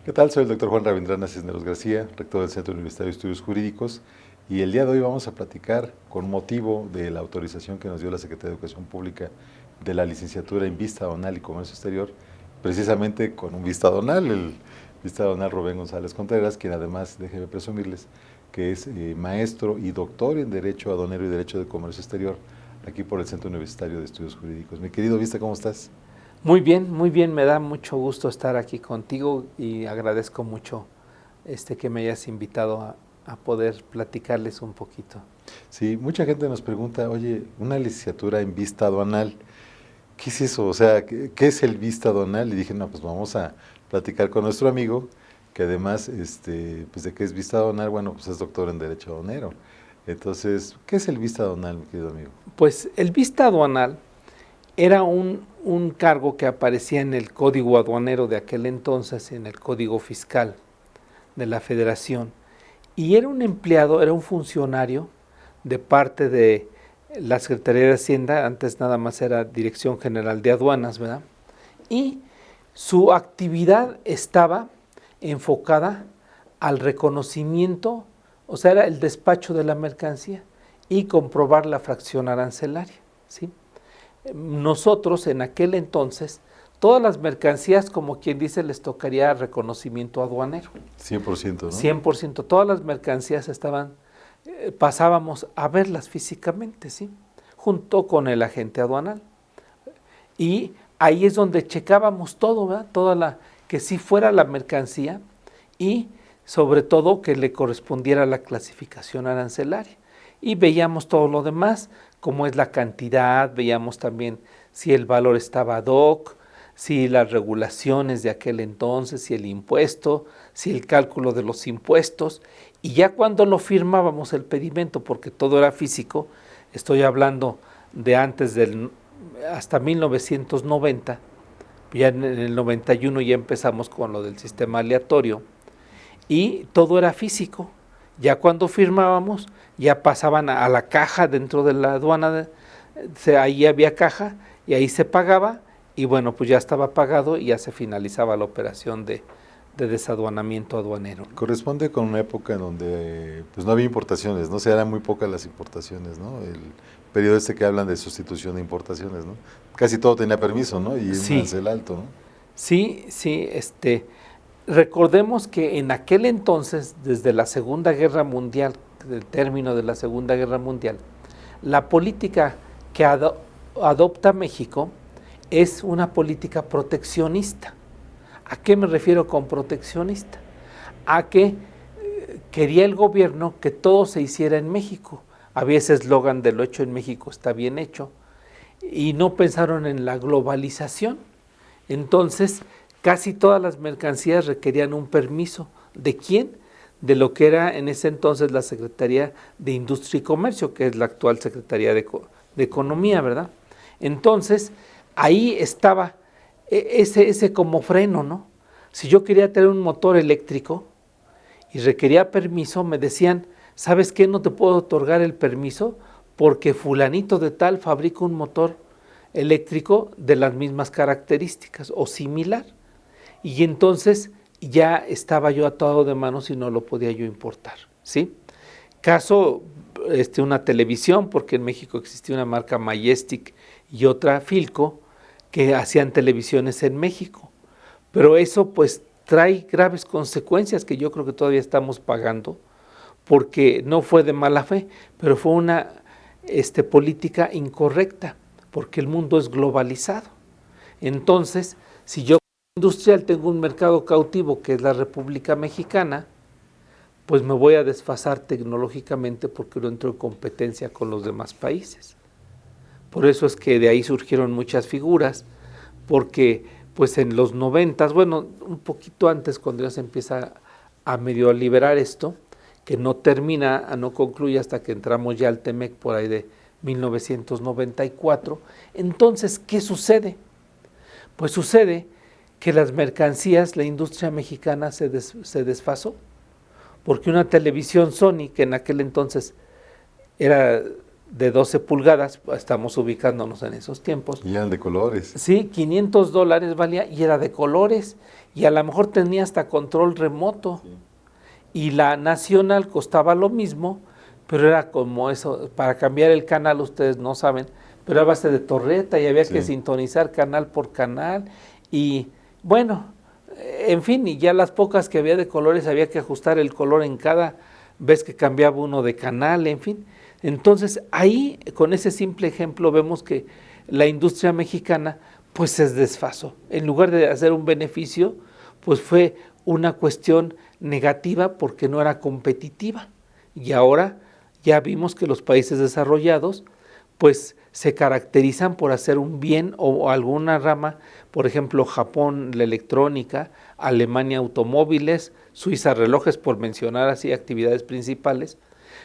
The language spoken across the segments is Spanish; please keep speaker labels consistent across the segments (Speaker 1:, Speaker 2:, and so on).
Speaker 1: ¿Qué tal? Soy el doctor Juan Rabindrana Cisneros García, rector del Centro Universitario de Estudios Jurídicos, y el día de hoy vamos a platicar con motivo de la autorización que nos dio la Secretaría de Educación Pública de la licenciatura en Vista Aduanal y Comercio Exterior, precisamente con un vista aduanal, el vista aduanal Rubén González Contreras, quien además, déjenme presumirles, que es maestro y doctor en Derecho Aduanero y Derecho de Comercio Exterior, aquí por el Centro Universitario de Estudios Jurídicos. Mi querido Vista, ¿cómo estás?
Speaker 2: Muy bien, me da mucho gusto estar aquí contigo y agradezco mucho que me hayas invitado a poder platicarles un poquito.
Speaker 1: Sí, mucha gente nos pregunta, oye, una licenciatura en vista aduanal, ¿qué es eso? O sea, ¿qué es el vista aduanal? Y dije, no, pues vamos a platicar con nuestro amigo, que además, pues de qué es vista aduanal, bueno, pues es doctor en Derecho Aduanero. Entonces, ¿qué es el vista aduanal, mi querido amigo?
Speaker 2: Pues el vista aduanal era un cargo que aparecía en el Código Aduanero de aquel entonces, en el Código Fiscal de la Federación, y era un empleado, era un funcionario de parte de la Secretaría de Hacienda, antes nada más era Dirección General de Aduanas, ¿verdad? Y su actividad estaba enfocada al reconocimiento, o sea, era el despacho de la mercancía y comprobar la fracción arancelaria, ¿sí? Nosotros en aquel entonces, todas las mercancías, como quien dice, les tocaría reconocimiento aduanero.
Speaker 1: 100%, ¿no?
Speaker 2: 100%, todas las mercancías estaban, pasábamos a verlas físicamente, ¿sí? Junto con el agente aduanal. Y ahí es donde checábamos todo, ¿verdad? Que sí fuera la mercancía y sobre todo que le correspondiera la clasificación arancelaria. Y veíamos todo lo demás, como es la cantidad, veíamos también si el valor estaba ad hoc, si las regulaciones de aquel entonces, si el impuesto, si el cálculo de los impuestos, y ya cuando lo firmábamos el pedimento, porque todo era físico, estoy hablando de antes hasta 1990, ya en el 91 ya empezamos con lo del sistema aleatorio, y todo era físico. Ya cuando firmábamos, ya pasaban a la caja dentro de la aduana, ahí había caja y ahí se pagaba y bueno, pues ya estaba pagado y ya se finalizaba la operación de desaduanamiento aduanero.
Speaker 1: Corresponde con una época en donde pues no había importaciones, ¿no? O sea, eran muy pocas las importaciones, ¿no? El periodo que hablan de sustitución de importaciones, ¿no? Casi todo tenía permiso, ¿no? Y un arancel alto, ¿no?
Speaker 2: Sí, recordemos que en aquel entonces, desde la Segunda Guerra Mundial, del término de la Segunda Guerra Mundial, la política que adopta México es una política proteccionista. ¿A qué me refiero con proteccionista? A que quería el gobierno que todo se hiciera en México. Había ese eslogan de lo hecho en México está bien hecho, y no pensaron en la globalización. Entonces, casi todas las mercancías requerían un permiso. ¿De quién? De lo que era en ese entonces la Secretaría de Industria y Comercio, que es la actual Secretaría de Economía, ¿verdad? Entonces, ahí estaba ese como freno, ¿no? Si yo quería tener un motor eléctrico y requería permiso, me decían, ¿sabes qué? No te puedo otorgar el permiso porque fulanito de tal fabrica un motor eléctrico de las mismas características o similar. Y entonces ya estaba yo atado de manos y no lo podía yo importar, ¿sí? Caso, una televisión, porque en México existía una marca Majestic y otra Philco, que hacían televisiones en México. Pero eso pues trae graves consecuencias que yo creo que todavía estamos pagando, porque no fue de mala fe, pero fue una política incorrecta, porque el mundo es globalizado. Entonces, si yo industrial tengo un mercado cautivo que es la República Mexicana, pues me voy a desfasar tecnológicamente porque no entro en competencia con los demás países. Por eso es que de ahí surgieron muchas figuras, porque pues en los 90, bueno, un poquito antes cuando ya se empieza a medio liberar esto, que no termina, no concluye hasta que entramos ya al TEMEC por ahí de 1994, entonces, ¿qué sucede? Pues sucede que las mercancías, la industria mexicana se desfasó, porque una televisión Sony, que en aquel entonces era de 12 pulgadas, estamos ubicándonos en esos tiempos.
Speaker 1: Y eran de colores.
Speaker 2: Sí, $500 valía y era de colores y a lo mejor tenía hasta control remoto.
Speaker 1: Sí.
Speaker 2: Y la nacional costaba lo mismo, pero era como eso, para cambiar el canal ustedes no saben, pero era a base de torreta y había que sintonizar canal por canal y bueno, en fin, y ya las pocas que había de colores había que ajustar el color en cada vez que cambiaba uno de canal, en fin. Entonces ahí, con ese simple ejemplo, vemos que la industria mexicana pues se desfasó. En lugar de hacer un beneficio, pues fue una cuestión negativa porque no era competitiva. Y ahora ya vimos que los países desarrollados pues se caracterizan por hacer un bien o alguna rama, por ejemplo Japón la electrónica, Alemania automóviles, Suiza relojes, por mencionar así actividades principales,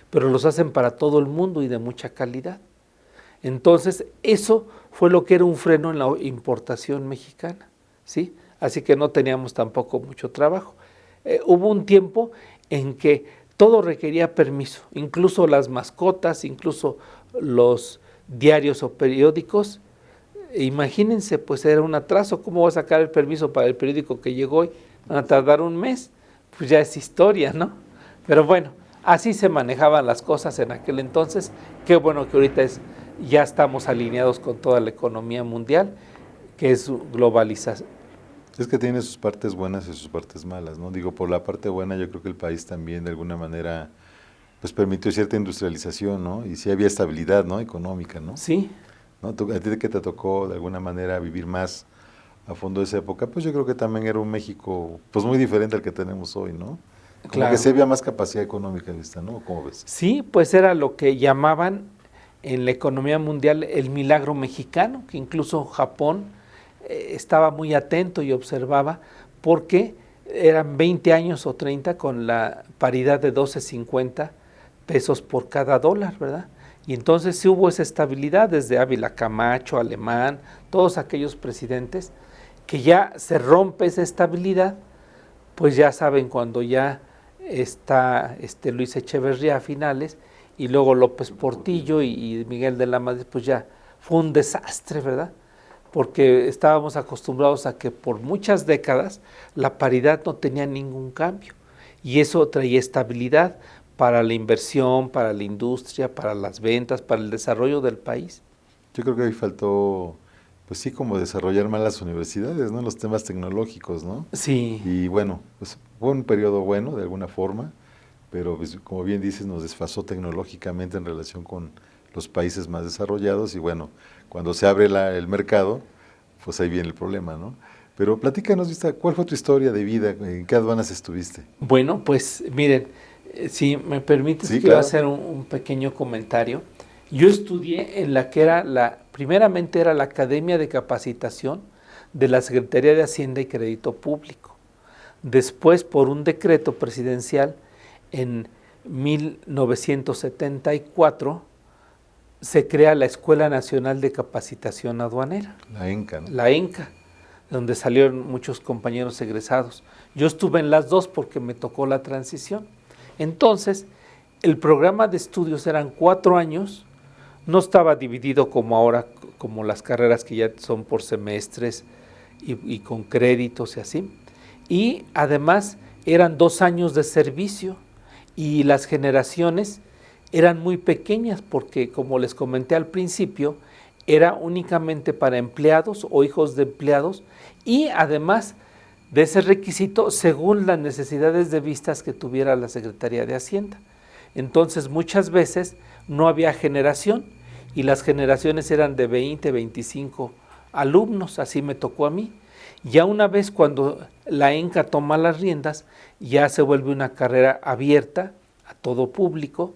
Speaker 2: pero los hacen para todo el mundo y de mucha calidad. Entonces, eso fue lo que era un freno en la importación mexicana, ¿sí? Así que no teníamos tampoco mucho trabajo. Hubo un tiempo en que todo requería permiso, incluso las mascotas, incluso los diarios o periódicos. Imagínense, pues era un atraso. ¿Cómo va a sacar el permiso para el periódico que llegó hoy? ¿Van a tardar un mes? Pues ya es historia, ¿no? Pero bueno, así se manejaban las cosas en aquel entonces. Qué bueno que ahorita ya estamos alineados con toda la economía mundial, que es globalización.
Speaker 1: Es que tiene sus partes buenas y sus partes malas, ¿no? Digo, por la parte buena yo creo que el país también de alguna manera pues permitió cierta industrialización, ¿no? Y sí había estabilidad, ¿no? Económica, ¿no?
Speaker 2: Sí.
Speaker 1: ¿No? A ti que te tocó de alguna manera vivir más a fondo de esa época, pues yo creo que también era un México pues muy diferente al que tenemos hoy, ¿no? Como
Speaker 2: Claro.
Speaker 1: que sí había más capacidad económica en esta, ¿no? ¿Cómo ves?
Speaker 2: Sí, pues era lo que llamaban en la economía mundial el milagro mexicano, que incluso Japón estaba muy atento y observaba, porque eran 20 años o 30 con la paridad de 12.50 pesos por cada dólar, ¿verdad? Y entonces sí hubo esa estabilidad desde Ávila Camacho, Alemán, todos aquellos presidentes, que ya se rompe esa estabilidad, pues ya saben, cuando ya está Luis Echeverría a finales, y luego López Portillo y Miguel de la Madrid, pues ya fue un desastre, ¿verdad? Porque estábamos acostumbrados a que por muchas décadas la paridad no tenía ningún cambio, y eso traía estabilidad para la inversión, para la industria, para las ventas, para el desarrollo del país.
Speaker 1: Yo creo que ahí faltó, pues sí, como desarrollar más las universidades, ¿no? Los temas tecnológicos, ¿no?
Speaker 2: Sí.
Speaker 1: Y bueno, pues fue un periodo bueno de alguna forma, pero pues, como bien dices, nos desfasó tecnológicamente en relación con los países más desarrollados y bueno, cuando se abre el mercado, pues ahí viene el problema, ¿no? Pero platícanos, Vista, ¿cuál fue tu historia de vida? ¿En qué aduanas estuviste?
Speaker 2: Bueno, pues miren, si me permites,
Speaker 1: sí,
Speaker 2: quiero
Speaker 1: claro.
Speaker 2: hacer un pequeño comentario. Yo estudié en la que era primeramente era la Academia de Capacitación de la Secretaría de Hacienda y Crédito Público. Después, por un decreto presidencial en 1974, se crea la Escuela Nacional de Capacitación Aduanera.
Speaker 1: La ENCA, ¿no?
Speaker 2: La ENCA, donde salieron muchos compañeros egresados. Yo estuve en las dos porque me tocó la transición. Entonces, el programa de estudios eran 4 años, no estaba dividido como ahora, como las carreras que ya son por semestres y con créditos y así. Y además eran 2 años de servicio y las generaciones eran muy pequeñas porque, como les comenté al principio, era únicamente para empleados o hijos de empleados y además de ese requisito según las necesidades de vistas que tuviera la Secretaría de Hacienda. Entonces muchas veces no había generación y las generaciones eran de 20, 25 alumnos, así me tocó a mí. Ya una vez cuando la ENCA toma las riendas, ya se vuelve una carrera abierta a todo público,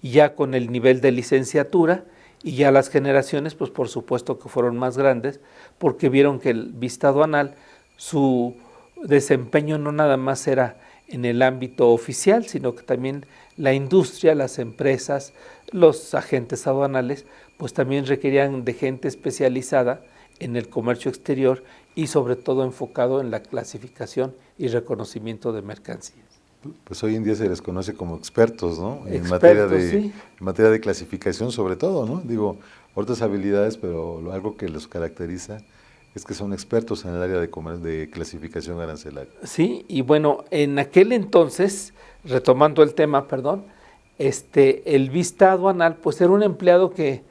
Speaker 2: ya con el nivel de licenciatura, y ya las generaciones, pues por supuesto que fueron más grandes, porque vieron que el vista aduanal, su desempeño no nada más era en el ámbito oficial, sino que también la industria, las empresas, los agentes aduanales, pues también requerían de gente especializada en el comercio exterior y sobre todo enfocado en la clasificación y reconocimiento de mercancías.
Speaker 1: Pues hoy en día se les conoce como expertos, ¿no?
Speaker 2: Expertos, sí.
Speaker 1: En materia de clasificación sobre todo, ¿no? Digo, otras habilidades, pero algo que los caracteriza es que son expertos en el área de clasificación arancelaria.
Speaker 2: Sí, y bueno, en aquel entonces, retomando el tema, perdón, el vista aduanal, pues era un empleado que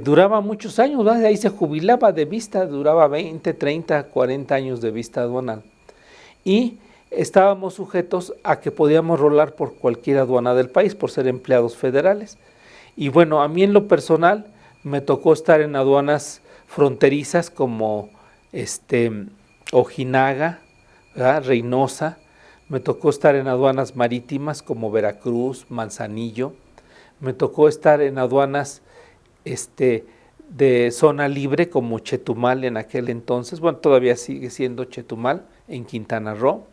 Speaker 2: duraba muchos años, ¿verdad? Ahí se jubilaba de vista, duraba 20, 30, 40 años de vista aduanal. Y estábamos sujetos a que podíamos rolar por cualquier aduana del país, por ser empleados federales. Y bueno, a mí en lo personal me tocó estar en aduanas fronterizas como Ojinaga, ¿verdad? Reynosa. Me tocó estar en aduanas marítimas como Veracruz, Manzanillo. Me tocó estar en aduanas de zona libre como Chetumal en aquel entonces. Bueno, todavía sigue siendo Chetumal en Quintana Roo.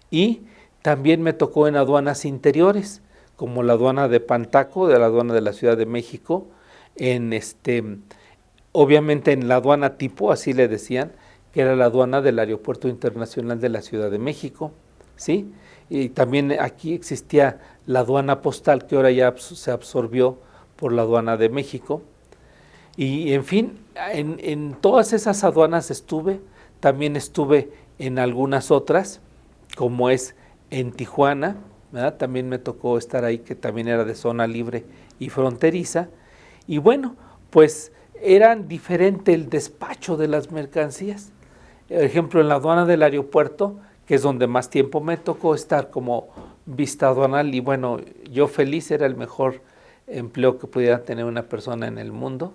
Speaker 2: Y también me tocó en aduanas interiores, como la aduana de Pantaco, de la aduana de la Ciudad de México, obviamente en la aduana tipo, así le decían, que era la aduana del Aeropuerto Internacional de la Ciudad de México, ¿sí? Y también aquí existía la aduana postal, que ahora ya se absorbió por la aduana de México. Y en fin, en todas esas aduanas estuve, también estuve en algunas otras, como es en Tijuana, ¿verdad? También me tocó estar ahí, que también era de zona libre y fronteriza. Y bueno, pues era diferente el despacho de las mercancías. Por ejemplo, en la aduana del aeropuerto, que es donde más tiempo me tocó estar como vista aduanal, y bueno, yo feliz, era el mejor empleo que pudiera tener una persona en el mundo,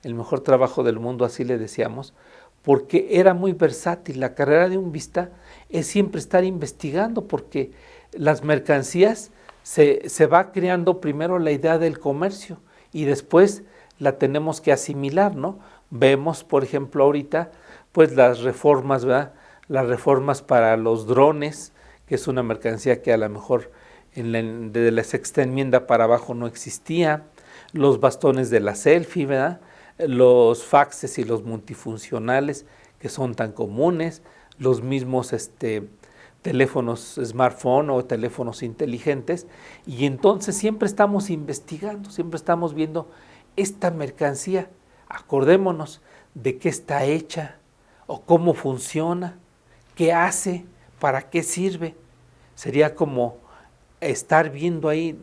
Speaker 2: el mejor trabajo del mundo, así le decíamos, porque era muy versátil. La carrera de un vista es siempre estar investigando, porque las mercancías se va creando primero la idea del comercio y después la tenemos que asimilar, ¿no? Vemos, por ejemplo, ahorita, pues las reformas, ¿verdad? Las reformas para los drones, que es una mercancía que a lo mejor de la sexta enmienda para abajo no existía, los bastones de la selfie, ¿verdad? Los faxes y los multifuncionales que son tan comunes, los mismos teléfonos smartphone o teléfonos inteligentes, y entonces siempre estamos investigando, siempre estamos viendo esta mercancía, acordémonos de qué está hecha o cómo funciona, qué hace, para qué sirve. Sería como estar viendo ahí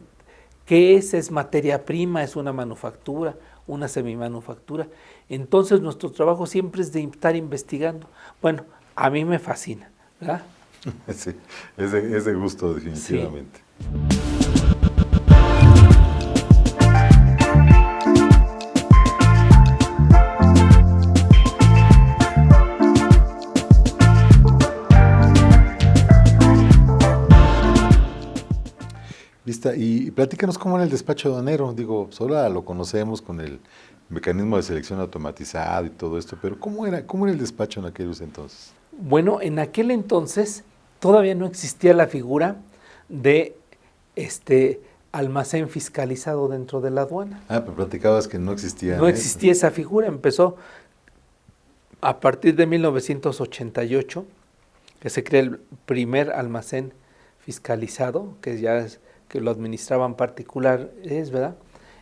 Speaker 2: qué es materia prima, es una manufactura, una semimanufactura. Entonces nuestro trabajo siempre es de estar investigando. Bueno, a mí me fascina, ¿verdad?
Speaker 1: Sí, es de gusto definitivamente. Sí. Y platícanos cómo era el despacho aduanero. Digo, solo lo conocemos con el mecanismo de selección automatizado y todo esto, pero ¿cómo era el despacho en aquellos entonces?
Speaker 2: Bueno, en aquel entonces todavía no existía la figura de almacén fiscalizado dentro de la aduana.
Speaker 1: Ah, pero platicabas que no existía.
Speaker 2: No existía esa figura, empezó a partir de 1988, que se crea el primer almacén fiscalizado, que ya es que lo administraban particulares, ¿verdad?,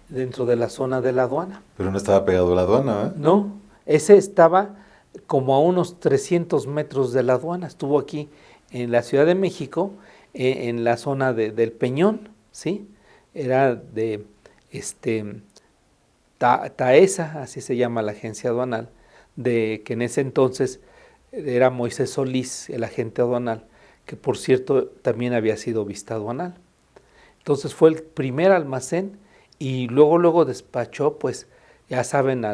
Speaker 2: dentro de la zona de la aduana.
Speaker 1: Pero no estaba pegado a la aduana, ¿eh?
Speaker 2: No, ese estaba como a unos 300 metros de la aduana. Estuvo aquí en la Ciudad de México, en la zona del Peñón, ¿sí? Era de Taesa, así se llama la agencia aduanal, de que en ese entonces era Moisés Solís, el agente aduanal, que por cierto también había sido vista aduanal. Entonces fue el primer almacén y luego despachó, pues ya saben,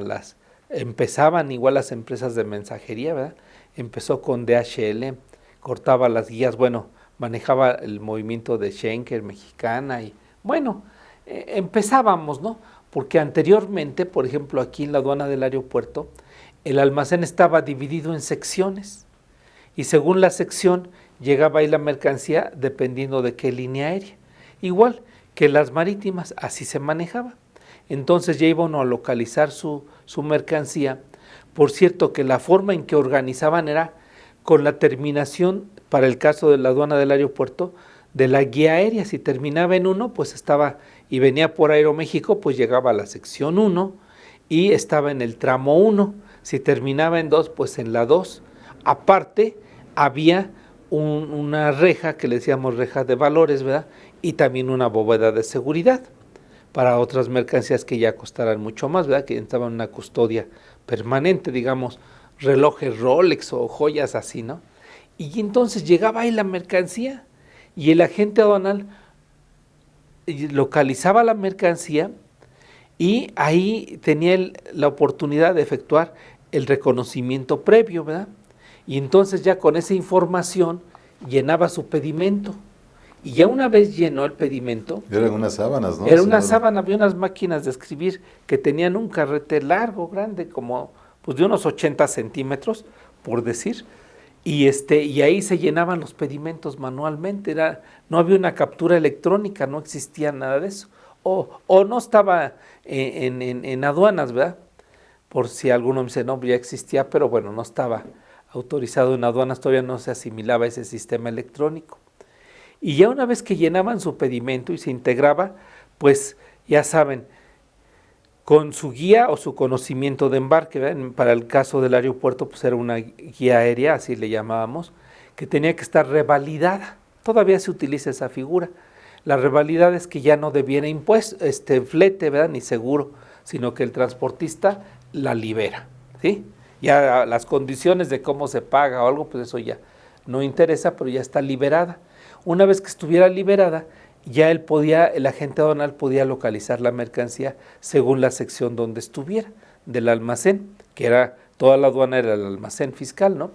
Speaker 2: empezaban igual las empresas de mensajería, ¿verdad? Empezó con DHL, cortaba las guías, bueno, manejaba el movimiento de Schenker, Mexicana, y bueno, empezábamos, ¿no? Porque anteriormente, por ejemplo, aquí en la aduana del aeropuerto, el almacén estaba dividido en secciones y según la sección llegaba ahí la mercancía dependiendo de qué línea aérea. Igual que las marítimas, así se manejaba. Entonces ya iba uno a localizar su mercancía. Por cierto, que la forma en que organizaban era con la terminación, para el caso de la aduana del aeropuerto, de la guía aérea. Si terminaba en 1, pues estaba y venía por Aeroméxico, pues llegaba a la sección 1 y estaba en el tramo 1. Si terminaba en 2, pues en la 2. Aparte, había una reja que le decíamos reja de valores, ¿verdad? Y también una bóveda de seguridad para otras mercancías que ya costaran mucho más, ¿verdad? Que estaban en una custodia permanente, digamos, relojes Rolex o joyas así, ¿no? Y entonces llegaba ahí la mercancía y el agente aduanal localizaba la mercancía y ahí tenía la oportunidad de efectuar el reconocimiento previo, ¿verdad? Y entonces ya con esa información llenaba su pedimento. Y ya una vez llenó el pedimento...
Speaker 1: Eran unas sábanas, ¿no?
Speaker 2: Era una sábana, había unas máquinas de escribir que tenían un carrete largo, grande, como pues de unos 80 centímetros, por decir, y ahí se llenaban los pedimentos manualmente, no había una captura electrónica, no existía nada de eso, o no estaba en aduanas, ¿verdad? Por si alguno me dice, no, ya existía, pero bueno, no estaba autorizado en aduanas, todavía no se asimilaba ese sistema electrónico. Y ya una vez que llenaban su pedimento y se integraba, pues ya saben, con su guía o su conocimiento de embarque, ¿verdad? Para el caso del aeropuerto, pues era una guía aérea, así le llamábamos, que tenía que estar revalidada. Todavía se utiliza esa figura. La revalidada es que ya no debiera impuesto, flete, ¿verdad? Ni seguro, sino que el transportista la libera, ¿sí? Ya las condiciones de cómo se paga o algo, pues eso ya no interesa, pero ya está liberada. Una vez que estuviera liberada, ya el agente aduanal podía localizar la mercancía según la sección donde estuviera, del almacén, que era, toda la aduana era el almacén fiscal, ¿no?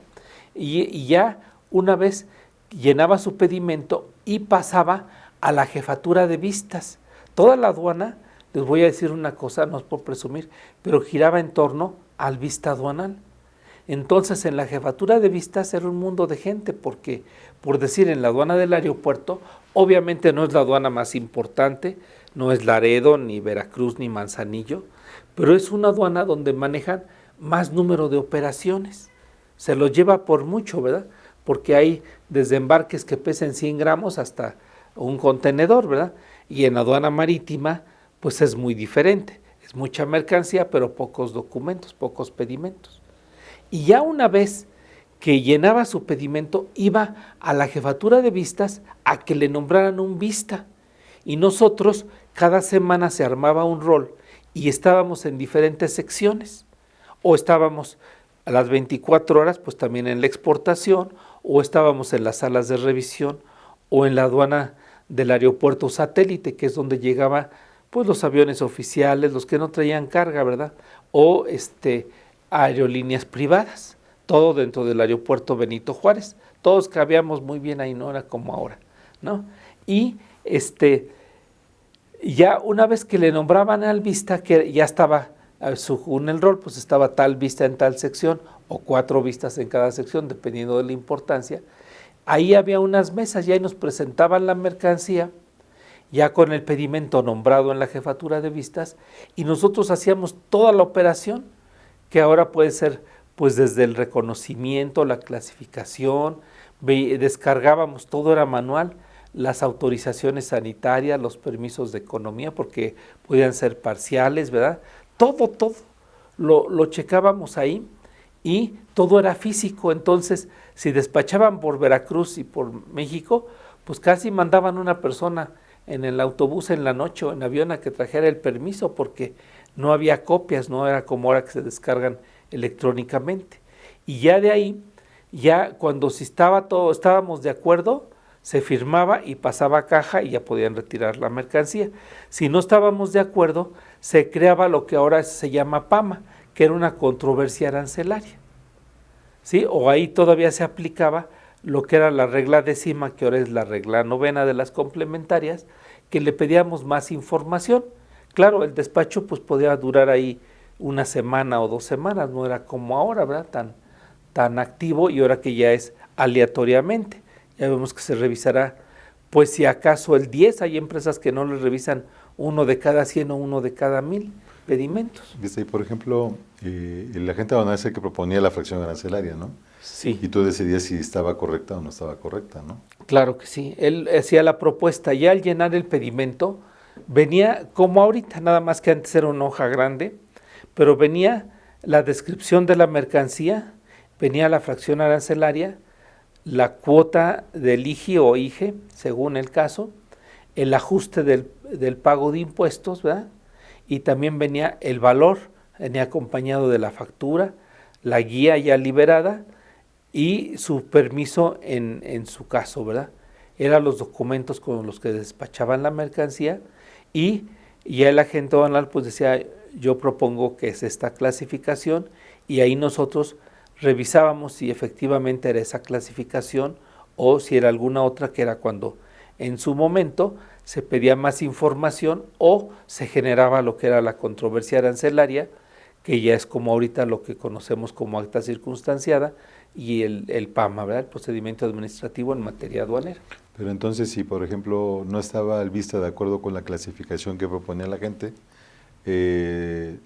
Speaker 2: Y ya una vez llenaba su pedimento y pasaba a la jefatura de vistas. Toda la aduana, les voy a decir una cosa, no es por presumir, pero giraba en torno al vista aduanal. Entonces en la jefatura de vistas era un mundo de gente, porque por decir en la aduana del aeropuerto, obviamente no es la aduana más importante, no es Laredo, ni Veracruz, ni Manzanillo, pero es una aduana donde manejan más número de operaciones. Se lo lleva por mucho, ¿verdad? Porque hay desde embarques que pesen 100 gramos hasta un contenedor, ¿verdad? Y en aduana marítima, pues es muy diferente. Es mucha mercancía, pero pocos documentos, pocos pedimentos. Y ya una vez que llenaba su pedimento, iba a la jefatura de vistas a que le nombraran un vista. Y nosotros, cada semana se armaba un rol y estábamos en diferentes secciones. O estábamos a las 24 horas, pues también en la exportación, o estábamos en las salas de revisión, o en la aduana del aeropuerto satélite, que es donde llegaban pues los aviones oficiales, los que no traían carga, ¿verdad? O aerolíneas privadas, todo dentro del aeropuerto Benito Juárez. Todos cabíamos muy bien ahí, no era como ahora, ¿no? Y ya una vez que le nombraban al vista, que ya estaba según el rol, pues estaba tal vista en tal sección, o 4 vistas en cada sección, dependiendo de la importancia. Ahí había unas mesas y ahí nos presentaban la mercancía, ya con el pedimento nombrado en la jefatura de vistas, y nosotros hacíamos toda la operación, que ahora puede ser pues desde el reconocimiento, la clasificación, descargábamos, todo era manual, las autorizaciones sanitarias, los permisos de economía, porque podían ser parciales, ¿verdad? Todo lo checábamos ahí y todo era físico. Entonces, si despachaban por Veracruz y por México, pues casi mandaban una persona en el autobús en la noche o en avión a que trajera el permiso, porque no había copias, no era como ahora que se descargan electrónicamente. Y ya de ahí, ya cuando si estábamos de acuerdo, se firmaba y pasaba a caja y ya podían retirar la mercancía. Si no estábamos de acuerdo, se creaba lo que ahora se llama PAMA, que era una controversia arancelaria, ¿sí? O ahí todavía se aplicaba lo que era la regla 10ª, que ahora es la regla 9ª de las complementarias, que le pedíamos más información. Claro, el despacho pues podía durar ahí una semana o 2 semanas, no era como ahora, ¿verdad? Tan activo, y ahora que ya es aleatoriamente. Ya vemos que se revisará, pues si acaso el 10, hay empresas que no les revisan 1 de cada 100 o 1 de cada 1000 pedimentos.
Speaker 1: Y por ejemplo, el agente aduanal es el que proponía la fracción arancelaria, ¿no?
Speaker 2: Sí.
Speaker 1: Y tú decidías si estaba correcta o no estaba correcta, ¿no?
Speaker 2: Claro que sí. Él hacía la propuesta y al llenar el pedimento venía como ahorita, nada más que antes era una hoja grande, pero venía la descripción de la mercancía, venía la fracción arancelaria, la cuota del IGI o IGE, según el caso, el ajuste del pago de impuestos, ¿verdad? Y también venía el valor, venía acompañado de la factura, la guía ya liberada y su permiso en su caso, ¿verdad? Eran los documentos con los que despachaban la mercancía y ya el agente aduanal pues decía, yo propongo que es esta clasificación y ahí nosotros revisábamos si efectivamente era esa clasificación o si era alguna otra que era cuando en su momento se pedía más información o se generaba lo que era la controversia arancelaria, que ya es como ahorita lo que conocemos como acta circunstanciada, y el PAMA, ¿verdad? El procedimiento administrativo en materia aduanera.
Speaker 1: Pero entonces, si por ejemplo no estaba el vista de acuerdo con la clasificación que proponía la gente,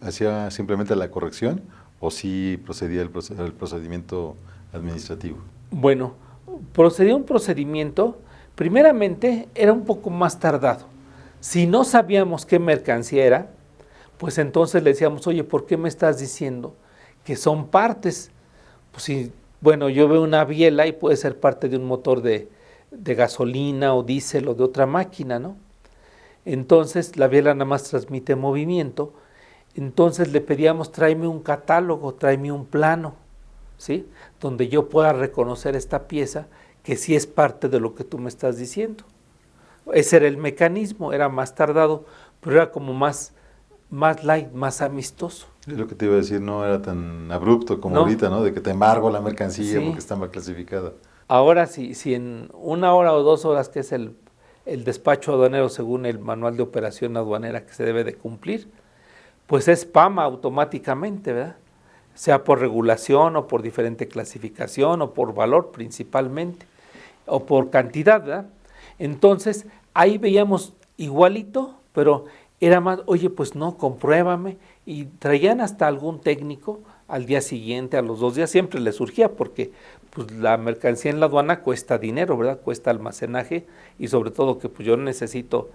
Speaker 1: ¿hacía simplemente la corrección o sí procedía el procedimiento administrativo?
Speaker 2: Bueno, procedía un procedimiento, primeramente era un poco más tardado. Si no sabíamos qué mercancía era, pues entonces le decíamos, oye, ¿por qué me estás diciendo que son partes? Pues si, bueno, yo veo una biela y puede ser parte de un motor de gasolina o diésel o de otra máquina, ¿no? Entonces la biela nada más transmite movimiento, entonces le pedíamos, tráeme un catálogo, tráeme un plano, ¿sí? Donde yo pueda reconocer esta pieza que sí es parte de lo que tú me estás diciendo. Ese era el mecanismo, era más tardado, pero era como más light, más amistoso.
Speaker 1: Es lo que te iba a decir, no era tan abrupto como
Speaker 2: No.
Speaker 1: ahorita, ¿no? De que te embargo la mercancía
Speaker 2: Sí.
Speaker 1: porque está mal clasificada.
Speaker 2: Ahora si en 1 hora o 2 horas, que es el despacho aduanero según el manual de operación aduanera que se debe de cumplir, pues es PAMA automáticamente, ¿verdad? Sea por regulación o por diferente clasificación o por valor principalmente, o por cantidad, ¿verdad? Entonces, ahí veíamos igualito, pero era más, oye, pues no, compruébame, y traían hasta algún técnico al día siguiente, a los 2 días, siempre les surgía, porque pues la mercancía en la aduana cuesta dinero, ¿verdad? Cuesta almacenaje, y sobre todo que pues yo necesito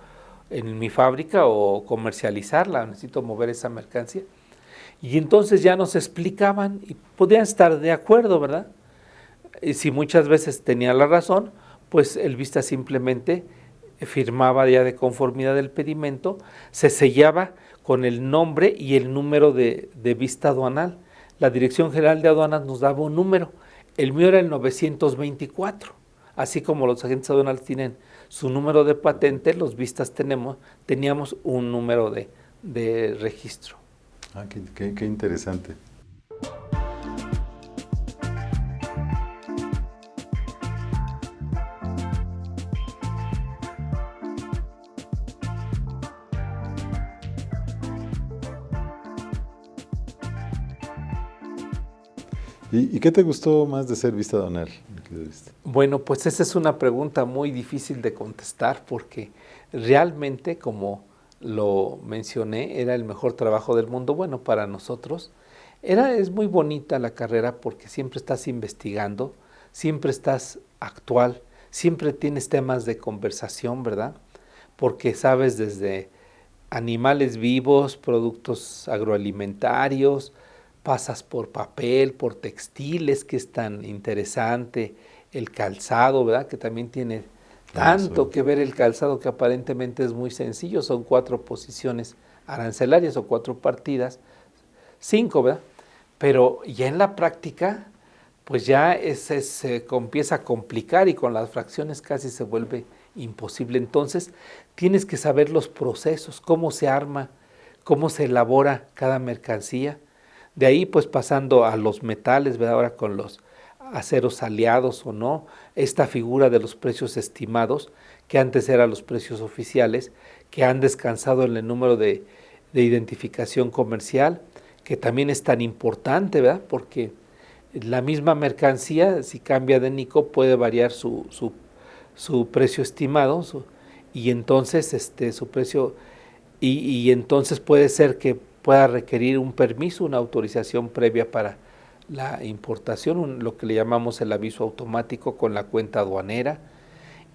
Speaker 2: en mi fábrica o comercializarla, necesito mover esa mercancía. Y entonces ya nos explicaban y podían estar de acuerdo, ¿verdad? Y si muchas veces tenía la razón, pues el vista simplemente firmaba ya de conformidad del pedimento, se sellaba con el nombre y el número de vista aduanal. La Dirección General de Aduanas nos daba un número, el mío era el 924, así como los agentes aduanales tienen su número de patente, los vistas teníamos un número de registro.
Speaker 1: Ah, qué interesante. ¿Y qué te gustó más de ser vista aduanal?
Speaker 2: Bueno, pues esa es una pregunta muy difícil de contestar porque realmente, como lo mencioné, era el mejor trabajo del mundo. Bueno, para nosotros es muy bonita la carrera porque siempre estás investigando, siempre estás actual, siempre tienes temas de conversación, ¿verdad? Porque sabes desde animales vivos, productos agroalimentarios, pasas por papel, por textiles, que es tan interesante, el calzado, ¿verdad? Que también tiene tanto que ver el calzado, que aparentemente es muy sencillo, son 4 posiciones arancelarias o 4 partidas, 5, ¿verdad? Pero ya en la práctica, pues ya se empieza a complicar y con las fracciones casi se vuelve imposible. Entonces tienes que saber los procesos, cómo se arma, cómo se elabora cada mercancía. De ahí pues pasando a los metales, ¿verdad? Ahora con los aceros aliados o no, esta figura de los precios estimados, que antes eran los precios oficiales, que han descansado en el número de identificación comercial, que también es tan importante, ¿verdad? Porque la misma mercancía, si cambia de NICO, puede variar su precio estimado, y entonces su precio, y entonces puede ser que pueda requerir un permiso, una autorización previa para la importación, lo que le llamamos el aviso automático con la cuenta aduanera.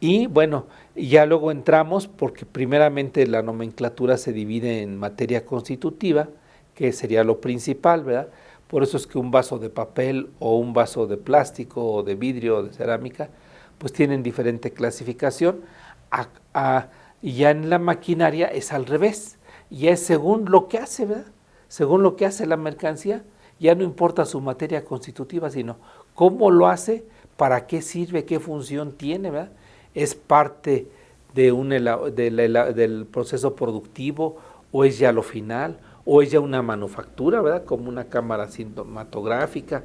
Speaker 2: Y bueno, ya luego entramos, porque primeramente la nomenclatura se divide en materia constitutiva, que sería lo principal, ¿verdad? Por eso es que un vaso de papel o un vaso de plástico o de vidrio o de cerámica, pues tienen diferente clasificación. Y ya en la maquinaria es al revés, ya es según lo que hace, ¿verdad? Según lo que hace la mercancía, ya no importa su materia constitutiva, sino cómo lo hace, para qué sirve, qué función tiene, ¿verdad? Es parte de del proceso productivo, o es ya lo final, o es ya una manufactura, ¿verdad? Como una cámara cinematográfica.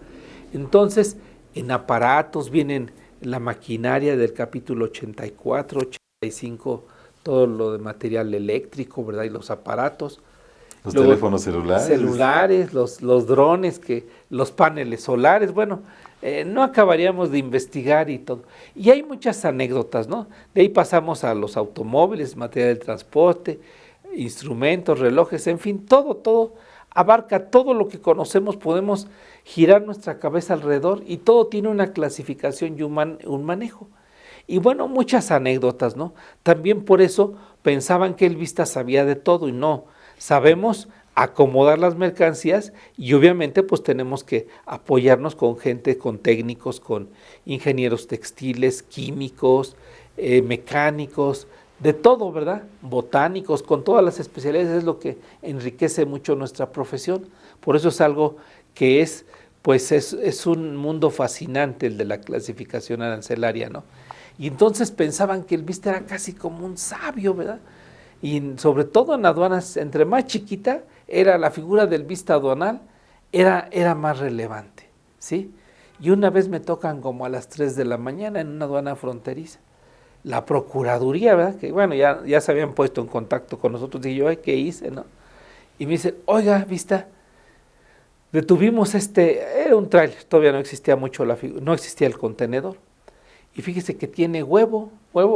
Speaker 2: Entonces, en aparatos vienen la maquinaria del capítulo 84, 85, todo lo de material eléctrico, ¿verdad? Y los aparatos.
Speaker 1: Los
Speaker 2: Luego,
Speaker 1: teléfonos celulares.
Speaker 2: Celulares, los drones, los paneles solares, bueno, no acabaríamos de investigar y todo. Y hay muchas anécdotas, ¿no? De ahí pasamos a los automóviles, material de transporte, instrumentos, relojes, en fin, todo abarca todo lo que conocemos, podemos girar nuestra cabeza alrededor y todo tiene una clasificación y un manejo. Y bueno, muchas anécdotas, ¿no? También por eso pensaban que el Vista sabía de todo, y no. Sabemos acomodar las mercancías, y obviamente pues tenemos que apoyarnos con gente, con técnicos, con ingenieros textiles, químicos, mecánicos, de todo, ¿verdad? Botánicos, con todas las especialidades, es lo que enriquece mucho nuestra profesión. Por eso es algo que es un mundo fascinante, el de la clasificación arancelaria, ¿no? Y entonces pensaban que el Vista era casi como un sabio, ¿verdad? Y sobre todo en aduanas, entre más chiquita era la figura del Vista aduanal, era más relevante, ¿sí? Y una vez me tocan como a las 3 de la mañana en una aduana fronteriza. La Procuraduría, ¿verdad? Que bueno, ya se habían puesto en contacto con nosotros, y yo, ¿qué hice, no? Y me dicen, oiga, Vista, detuvimos era un tráiler, todavía no existía mucho no existía el contenedor. Y fíjese que tiene huevo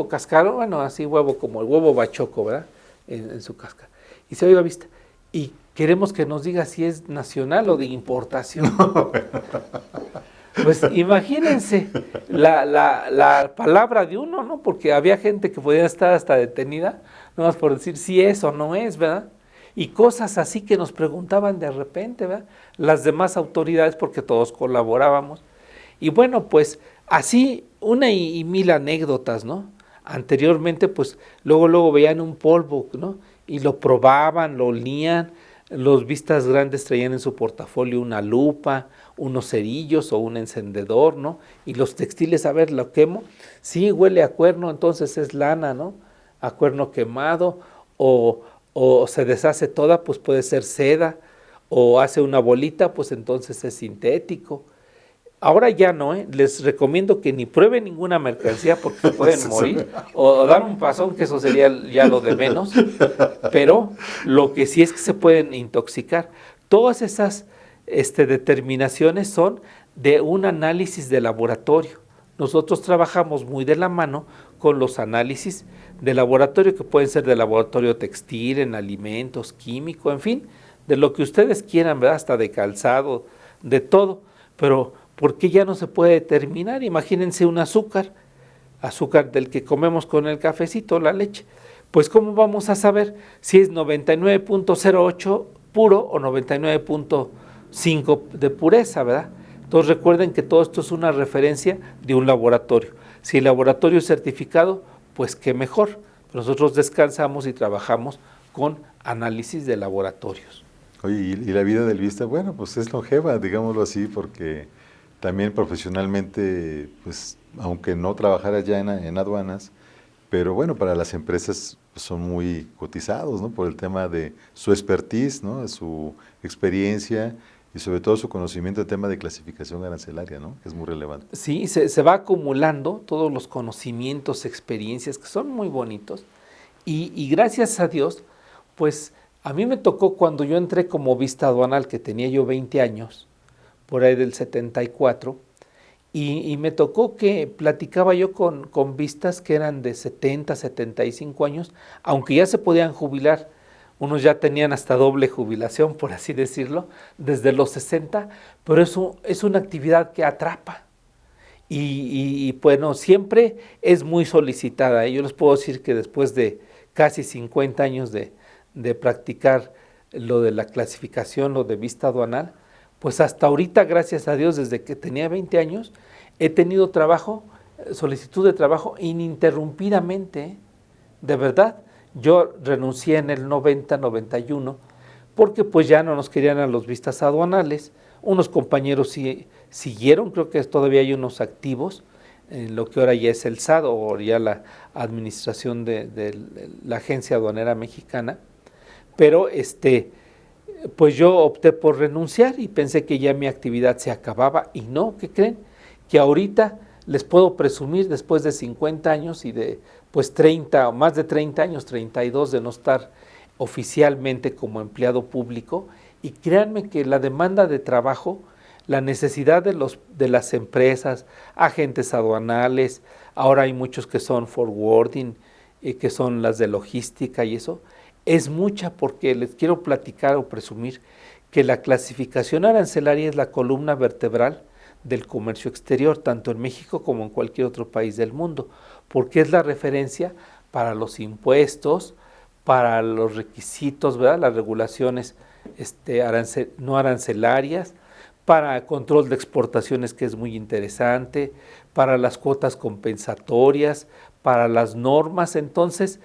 Speaker 2: cascaro, bueno, así huevo como el huevo bachoco, ¿verdad? En su cáscara. Y se oiga, Vista, y queremos que nos diga si es nacional o de importación. Pues imagínense la palabra de uno, ¿no? Porque había gente que podía estar hasta detenida, nomás por decir si es o no es, ¿verdad? Y cosas así que nos preguntaban de repente, ¿verdad? Las demás autoridades, porque todos colaborábamos. Y bueno, pues así una y mil anécdotas, ¿no? Anteriormente, pues luego veían un polvo, ¿no? Y lo probaban, lo olían. Los Vistas grandes traían en su portafolio una lupa, unos cerillos o un encendedor, ¿no? Y los textiles, a ver, lo quemo, sí, huele a cuerno, entonces es lana, ¿no? A cuerno quemado, o se deshace toda, pues puede ser seda, o hace una bolita, pues entonces es sintético. Ahora ya no, les recomiendo que ni prueben ninguna mercancía porque se pueden morir, o dar un pasón, que eso sería ya lo de menos, pero lo que sí es que se pueden intoxicar. Todas esas determinaciones son de un análisis de laboratorio. Nosotros trabajamos muy de la mano con los análisis de laboratorio, que pueden ser de laboratorio textil, en alimentos, químico, en fin, de lo que ustedes quieran, ¿verdad? Hasta de calzado, de todo, pero ¿por qué ya no se puede determinar? Imagínense un azúcar del que comemos con el cafecito, la leche. Pues ¿cómo vamos a saber si es 99.08 puro o 99.5 de pureza, ¿verdad? Entonces recuerden que todo esto es una referencia de un laboratorio. Si el laboratorio es certificado, pues qué mejor. Nosotros descansamos y trabajamos con análisis de laboratorios.
Speaker 1: Oye, ¿y la vida del Vista? Bueno, pues es longeva, digámoslo así, porque también profesionalmente, pues aunque no trabajara ya en aduanas, pero bueno, para las empresas son muy cotizados, ¿no? Por el tema de su expertise, ¿no? De su experiencia y sobre todo su conocimiento del tema de clasificación arancelaria, ¿no? Que es muy relevante.
Speaker 2: Sí, se va acumulando todos los conocimientos, experiencias que son muy bonitos, y gracias a Dios, pues a mí me tocó cuando yo entré como Vista aduanal, que tenía yo 20 años, por ahí del 74, y me tocó que platicaba yo con vistas que eran de 70, 75 años, aunque ya se podían jubilar unos ya tenían hasta doble jubilación, por así decirlo, desde los 60, pero es una actividad que atrapa. Bueno, siempre es muy solicitada. Yo les puedo decir que después de casi 50 años de practicar lo de la clasificación, lo de vista aduanal, pues hasta ahorita, gracias a Dios, desde que tenía 20 años, he tenido trabajo, solicitud de trabajo ininterrumpidamente, de verdad. Yo renuncié en el 90, 91, porque pues ya no nos querían a los vistas aduanales. Unos compañeros sí siguieron, creo que todavía hay unos activos, en lo que ahora ya es el SAT o ya la administración de la Agencia Aduanera Mexicana, pero pues yo opté por renunciar y pensé que ya mi actividad se acababa, y no, ¿qué creen? Que ahorita les puedo presumir, después de 50 años y de pues 30 o más de 30 años, 32 de no estar oficialmente como empleado público, y créanme que la demanda de trabajo, la necesidad de las empresas, agentes aduanales, ahora hay muchos que son forwarding, que son las de logística y eso, es mucha, porque les quiero platicar o presumir que la clasificación arancelaria es la columna vertebral del comercio exterior, tanto en México como en cualquier otro país del mundo, porque es la referencia para los impuestos, para los requisitos, ¿verdad? Las regulaciones no arancelarias, para control de exportaciones, que es muy interesante, para las cuotas compensatorias, para las normas. Entonces,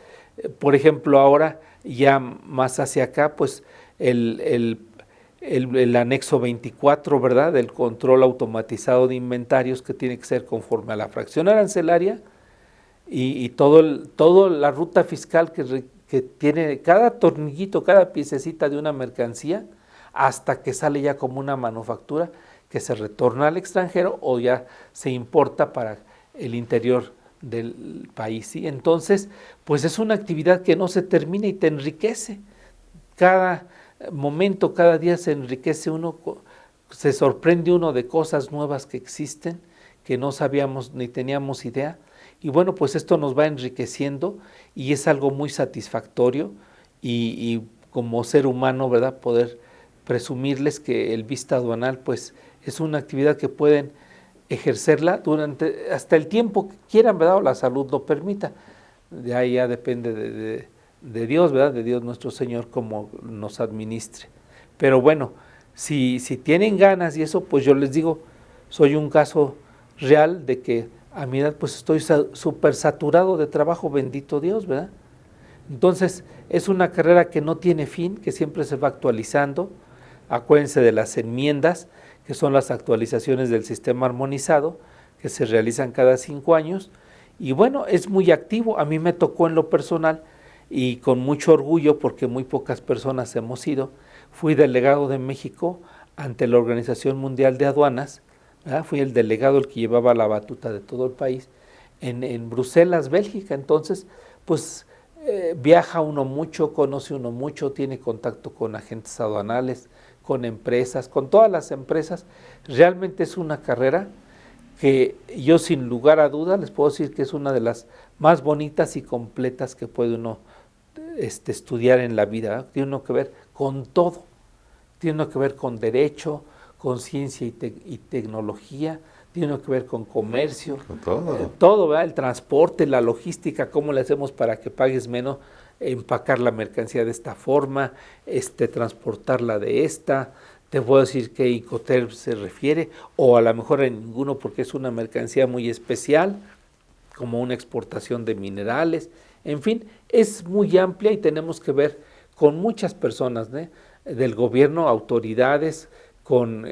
Speaker 2: por ejemplo, ahora ya más hacia acá, pues el anexo 24, ¿verdad?, del control automatizado de inventarios, que tiene que ser conforme a la fracción arancelaria, y todo la ruta fiscal que tiene cada tornillito, cada piececita de una mercancía, hasta que sale ya como una manufactura que se retorna al extranjero o ya se importa para el interior del país, ¿sí? Entonces, pues es una actividad que no se termina y te enriquece. Cada momento, cada día se enriquece uno, se sorprende uno de cosas nuevas que existen, que no sabíamos ni teníamos idea. Y bueno, pues esto nos va enriqueciendo y es algo muy satisfactorio, y como ser humano, ¿verdad?, poder presumirles que el vista aduanal pues es una actividad que pueden ejercerla durante hasta el tiempo que quieran, ¿verdad?, o la salud lo permita. De ahí ya depende de Dios, ¿verdad?, de Dios nuestro Señor, cómo nos administre. Pero bueno, si tienen ganas y eso, pues yo les digo, soy un caso real de que a mi edad pues estoy súper saturado de trabajo, bendito Dios, ¿verdad? Entonces es una carrera que no tiene fin, que siempre se va actualizando. Acuérdense de las enmiendas, que son las actualizaciones del sistema armonizado, que se realizan cada 5 años, y bueno, es muy activo. A mí me tocó en lo personal, y con mucho orgullo, porque muy pocas personas hemos ido, fui delegado de México ante la Organización Mundial de Aduanas, ¿verdad? Fui el delegado, el que llevaba la batuta de todo el país, en Bruselas, Bélgica. Entonces, pues viaja uno mucho, conoce uno mucho, tiene contacto con agentes aduanales, con empresas, con todas las empresas. Realmente es una carrera que yo sin lugar a dudas les puedo decir que es una de las más bonitas y completas que puede uno estudiar en la vida, ¿verdad? Tiene uno que ver con todo, tiene uno que ver con derecho, con ciencia y tecnología, tiene uno que ver con comercio,
Speaker 1: con todo,
Speaker 2: todo, ¿verdad? El transporte, la logística, cómo le hacemos para que pagues menos, empacar la mercancía de esta forma, transportarla de esta. Te puedo decir que Incoterm se refiere, o a lo mejor en ninguno, porque es una mercancía muy especial, como una exportación de minerales. En fin, es muy amplia y tenemos que ver con muchas personas, ¿no?, del gobierno, autoridades, con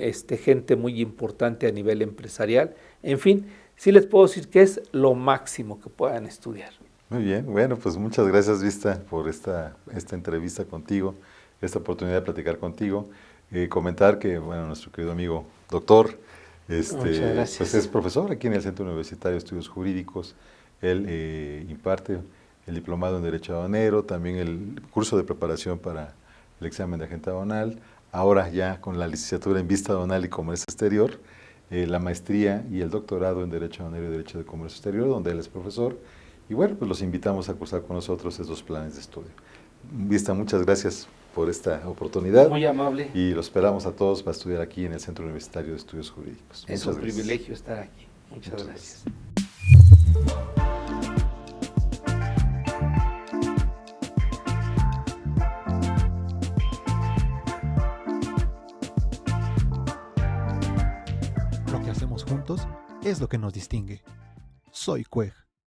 Speaker 2: gente muy importante a nivel empresarial. En fin, sí les puedo decir que es lo máximo que puedan estudiar.
Speaker 1: Muy bien, bueno, pues muchas gracias, Vista, por esta entrevista contigo, esta oportunidad de platicar contigo. Comentar que, bueno, nuestro querido amigo doctor, pues es profesor aquí en el Centro Universitario de Estudios Jurídicos. Él imparte el diplomado en Derecho Aduanero, también el curso de preparación para el examen de agente aduanal, ahora ya con la licenciatura en Vista Aduanal y Comercio Exterior, la maestría y el doctorado en Derecho Aduanero y Derecho de Comercio Exterior, donde él es profesor. Y bueno, pues los invitamos a cursar con nosotros estos planes de estudio. Vista, muchas gracias por esta oportunidad.
Speaker 2: Muy amable.
Speaker 1: Y lo esperamos a todos para estudiar aquí en el Centro Universitario de Estudios Jurídicos.
Speaker 2: Es un privilegio estar aquí. Muchas gracias.
Speaker 3: Lo que hacemos juntos es lo que nos distingue. Soy Cuej.